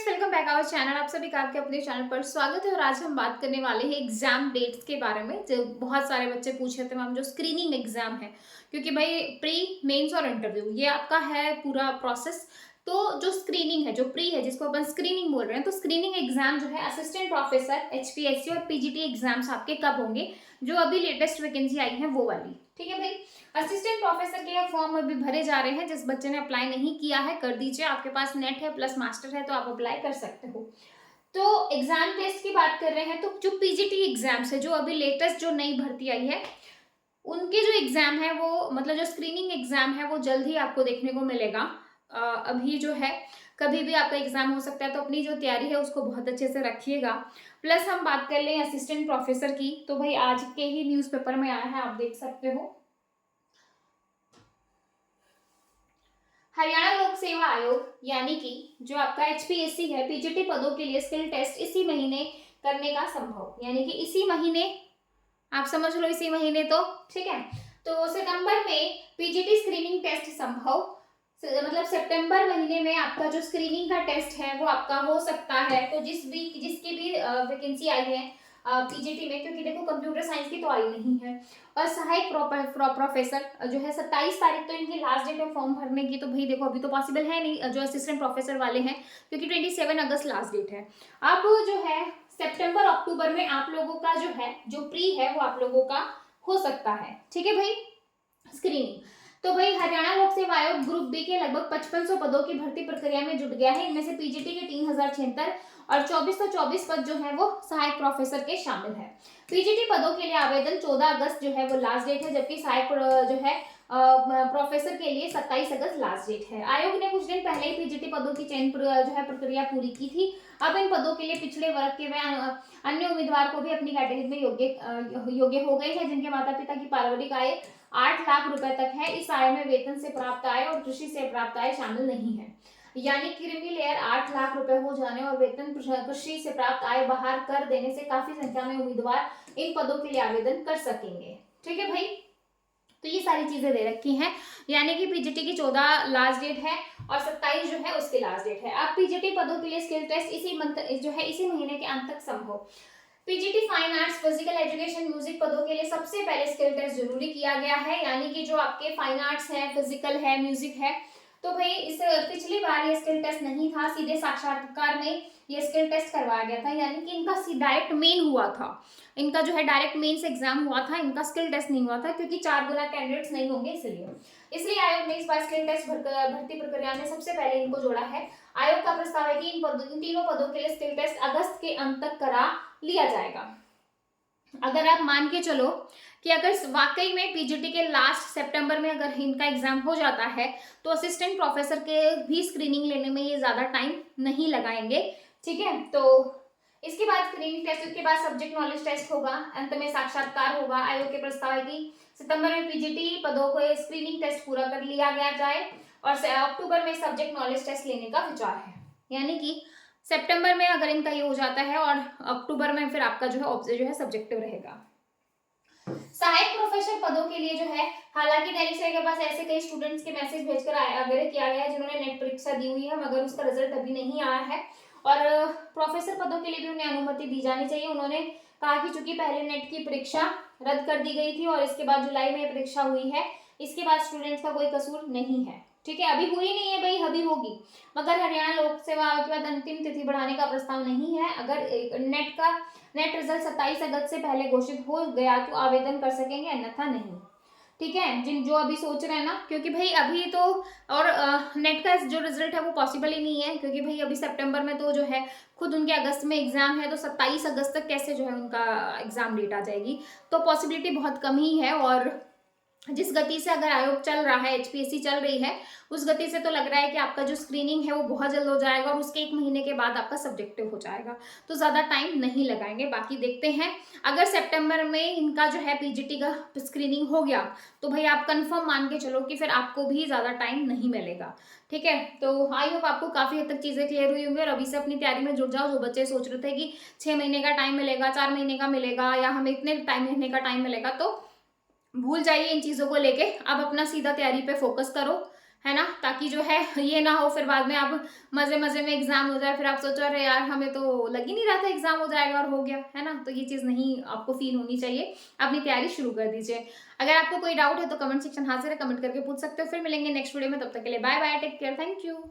Friends, welcome back our channel. आप सभी का आपके अपने चैनल पर स्वागत है। और आज हम बात करने वाले हैं एग्जाम डेट्स के बारे में। जो बहुत सारे बच्चे पूछ रहे थे मैम, जो स्क्रीनिंग एग्जाम है, क्योंकि भाई प्री मेंस और इंटरव्यू ये आपका है पूरा प्रोसेस। तो जो स्क्रीनिंग है, जो प्री है, जिसको अपन स्क्रीनिंग बोल रहे हैं, तो स्क्रीनिंग एग्जाम जो है असिस्टेंट प्रोफेसर, एचपीएससी और पीजीटी एग्जाम्स आपके कब होंगे? जो अभी लेटेस्ट वैकेंसी आई है वो वाली। ठीक है भाई। असिस्टेंट प्रोफेसर के फॉर्म अभी भरे जा रहे हैं। जिस बच्चे ने अप्लाई नहीं किया है कर दीजिए, आपके पास नेट है प्लस मास्टर है तो आप अप्लाई कर सकते हो। तो एग्जाम टेस्ट की बात कर रहे हैं, तो जो पीजीटी एग्जाम्स है, जो अभी लेटेस्ट जो नई भर्ती आई है, उनके जो एग्जाम है वो मतलब जो स्क्रीनिंग एग्जाम है वो जल्द ही आपको देखने को मिलेगा। अभी जो है कभी भी आपका एग्जाम हो सकता है, तो अपनी जो तैयारी है उसको बहुत अच्छे से रखिएगा। प्लस हम बात कर लें असिस्टेंट प्रोफेसर की, तो भाई आज के ही न्यूज़पेपर में आया है, आप देख सकते हो। हरियाणा लोक सेवा आयोग यानी कि जो आपका एचपीएससी है, पीजीटी पदों के लिए स्किल टेस्ट इसी महीने करने का संभव, यानी कि इसी महीने, आप समझ लो इसी महीने। तो ठीक है, तो सितंबर में पीजीटी स्क्रीनिंग टेस्ट संभव, मतलब सितंबर महीने में आपका जो स्क्रीनिंग का टेस्ट है वो आपका हो सकता है। तो जिसकी भी वैकेंसी आई है पीजीटी में, क्योंकि देखो कंप्यूटर साइंस की तो आई नहीं है। और सहायक प्रोफेसर जो है 27 तारीख तो इनकी लास्ट डेट है फॉर्म भरने की। तो भाई देखो अभी तो पॉसिबल है नहीं जो असिस्टेंट प्रोफेसर वाले हैं, क्योंकि 27 अगस्त लास्ट डेट है। अब जो है सितंबर अक्टूबर में आप लोगों का जो है जो प्री है वो आप लोगों का हो सकता है। ठीक है भाई। स्क्रीनिंग तो भाई हरियाणा लोक सेवा आयोग ग्रुप बी के लगभग 5500 पदों की भर्ती प्रक्रिया में जुट गया है। इनमें से पीजीटी के 3076 और 2424 पद जो है वो सहायक प्रोफेसर के शामिल है। पीजीटी पदों के लिए आवेदन 14 अगस्त जो है वो लास्ट डेट है, जबकि सहायक जो है प्रोफेसर के लिए 27 अगस्त लास्ट डेट है। आयोग ने कुछ दिन पहले ही पीजीटी पदों की चयन जो है प्रक्रिया पूरी की थी। अब इन पदों के लिए पिछड़े वर्ग के व अन्य उम्मीदवार को भी अपनी कैटेगरी में योग्य हो गए हैं, जिनके माता पिता की पारिवारिक आय 8 लाख रुपए तक है। इस आय में वेतन से प्राप्त आय और कृषि से प्राप्त आय शामिल नहीं है, यानी क्रीमी लेयर 8 लाख रुपए हो जाने और वेतन कृषि से प्राप्त आय बाहर कर देने से काफी संख्या में उम्मीदवार इन पदों के लिए आवेदन कर सकेंगे। ठीक है भाई। तो ये सारी चीजें दे रखी हैं, यानी कि पीजीटी की 14 लास्ट डेट है और 27 जो है उसकी लास्ट डेट है। अब पीजीटी पदों के लिए स्किल टेस्ट इसी मंथ जो है इसी महीने के अंत तक संभव। PGT fine arts, physical education, music पदों के लिए सबसे पहले स्किल टेस्ट जरूरी किया गया है, यानी कि जो आपके फाइन आर्ट्स है, फिजिकल है, म्यूजिक है, तो भाई इस पिछली बार ये स्किल टेस्ट नहीं था, सीधे साक्षात्कार में ये स्किल टेस्ट करवाया गया था, यानी कि इनका डायरेक्ट मेन हुआ था। इनका जो है डायरेक्ट मेंस एग्जाम हुआ था, इनका स्किल टेस्ट नहीं हुआ था, क्योंकि 4 गुना कैंडिडेट्स नहीं होंगे इसलिए आयोग ने इस बार स्किल टेस्ट भर्ती प्रक्रिया में सबसे पहले इनको जोड़ा है। आयोग का प्रस्ताव है कि इन तीनों पदों के लिए स्किल टेस्ट अगस्त के अंत तक करा लिया जाएगा। अगर आप मान के चलो कि अगर वाकई में पीजीटी के लास्ट सितंबर में अगर इनका एग्जाम हो जाता है, तो असिस्टेंट प्रोफेसर के भी स्क्रीनिंग लेने में ये ज्यादा टाइम नहीं लगाएंगे। ठीक है, तो इसके बाद स्क्रीनिंग टेस्ट, उसके बाद सब्जेक्ट नॉलेज टेस्ट होगा, अंत में साक्षात्कार होगा। आयोग के प्रस्ताव है कि सितंबर में पीजीटी पदों को स्क्रीनिंग टेस्ट पूरा कर लिया गया जाए और अक्टूबर में सब्जेक्ट नॉलेज टेस्ट लेने का विचार है, यानी कि सितंबर में अगर इनका ये हो जाता है और अक्टूबर में फिर आपका जो है ऑब्जेक्ट जो है सब्जेक्टिव रहेगा। सहायक प्रोफेसर पदों के लिए जो है, हालांकि दिल्ली से के पास ऐसे कई स्टूडेंट्स के मैसेज भेजकर आग्रह किया गया है जिन्होंने नेट परीक्षा दी हुई है, मगर उसका रिजल्ट अभी नहीं आया है और प्रोफेसर पदों के लिए भी उन्हें अनुमति दी जानी चाहिए। उन्होंने कहा कि चूंकि पहले नेट की परीक्षा रद्द कर दी गई थी और इसके बाद जुलाई में परीक्षा हुई है, इसके बाद स्टूडेंट्स का कोई कसूर नहीं है। ठीक है, अभी हुई नहीं है भाई, अभी होगी, मगर हरियाणा लोक सेवा आयोग के बाद अंतिम तिथि बढ़ाने का प्रस्ताव नहीं है। अगर नेट रिजल्ट 27 अगस्त से पहले घोषित हो गया तो आवेदन कर सकेंगे, अन्यथा नहीं। ठीक है, जिन जो अभी सोच रहे हैं ना, क्योंकि भाई अभी तो और नेट का जो रिजल्ट है वो पॉसिबल ही नहीं है, क्योंकि भाई अभी सितंबर में तो जो है खुद उनके अगस्त में एग्जाम है, तो 27 अगस्त तक कैसे जो है उनका एग्जाम डेट आ जाएगी, तो पॉसिबिलिटी बहुत कम ही है। और जिस गति से अगर आयोग चल रहा है, एचपीएससी चल रही है, उस गति से तो लग रहा है कि आपका जो स्क्रीनिंग है वो बहुत जल्द हो जाएगा और उसके 1 महीने के बाद आपका सब्जेक्टिव हो जाएगा, तो ज़्यादा टाइम नहीं लगाएंगे। बाकी देखते हैं, अगर सितंबर में इनका जो है पीजीटी का स्क्रीनिंग हो गया तो भाई आप कंफर्म मान के चलो कि फिर आपको भी ज़्यादा टाइम नहीं मिलेगा। ठीक है, तो आई होप आपको काफ़ी हद तक चीज़ें क्लियर हुई होंगी और अभी से अपनी तैयारी में जुट जाओ। जो बच्चे सोच रहे थे कि 6 महीने का टाइम मिलेगा, 4 महीने का मिलेगा या हमें इतने महीने का टाइम मिलेगा, तो भूल जाइए इन चीज़ों को लेके। अब अपना सीधा तैयारी पे फोकस करो, है ना, ताकि जो है ये ना हो फिर बाद में आप मजे मजे में एग्जाम हो जाए, फिर आप सोचो अरे यार हमें तो लग ही नहीं रहा था एग्जाम हो जाएगा और हो गया, है ना। तो ये चीज नहीं आपको फील होनी चाहिए, अपनी तैयारी शुरू कर दीजिए। अगर आपको कोई डाउट है तो कमेंट सेक्शन हाथ से कमेंट करके पूछ सकते हो। फिर मिलेंगे नेक्स्ट वीडियो में, तब तक के लिए bye bye, take care, thank you.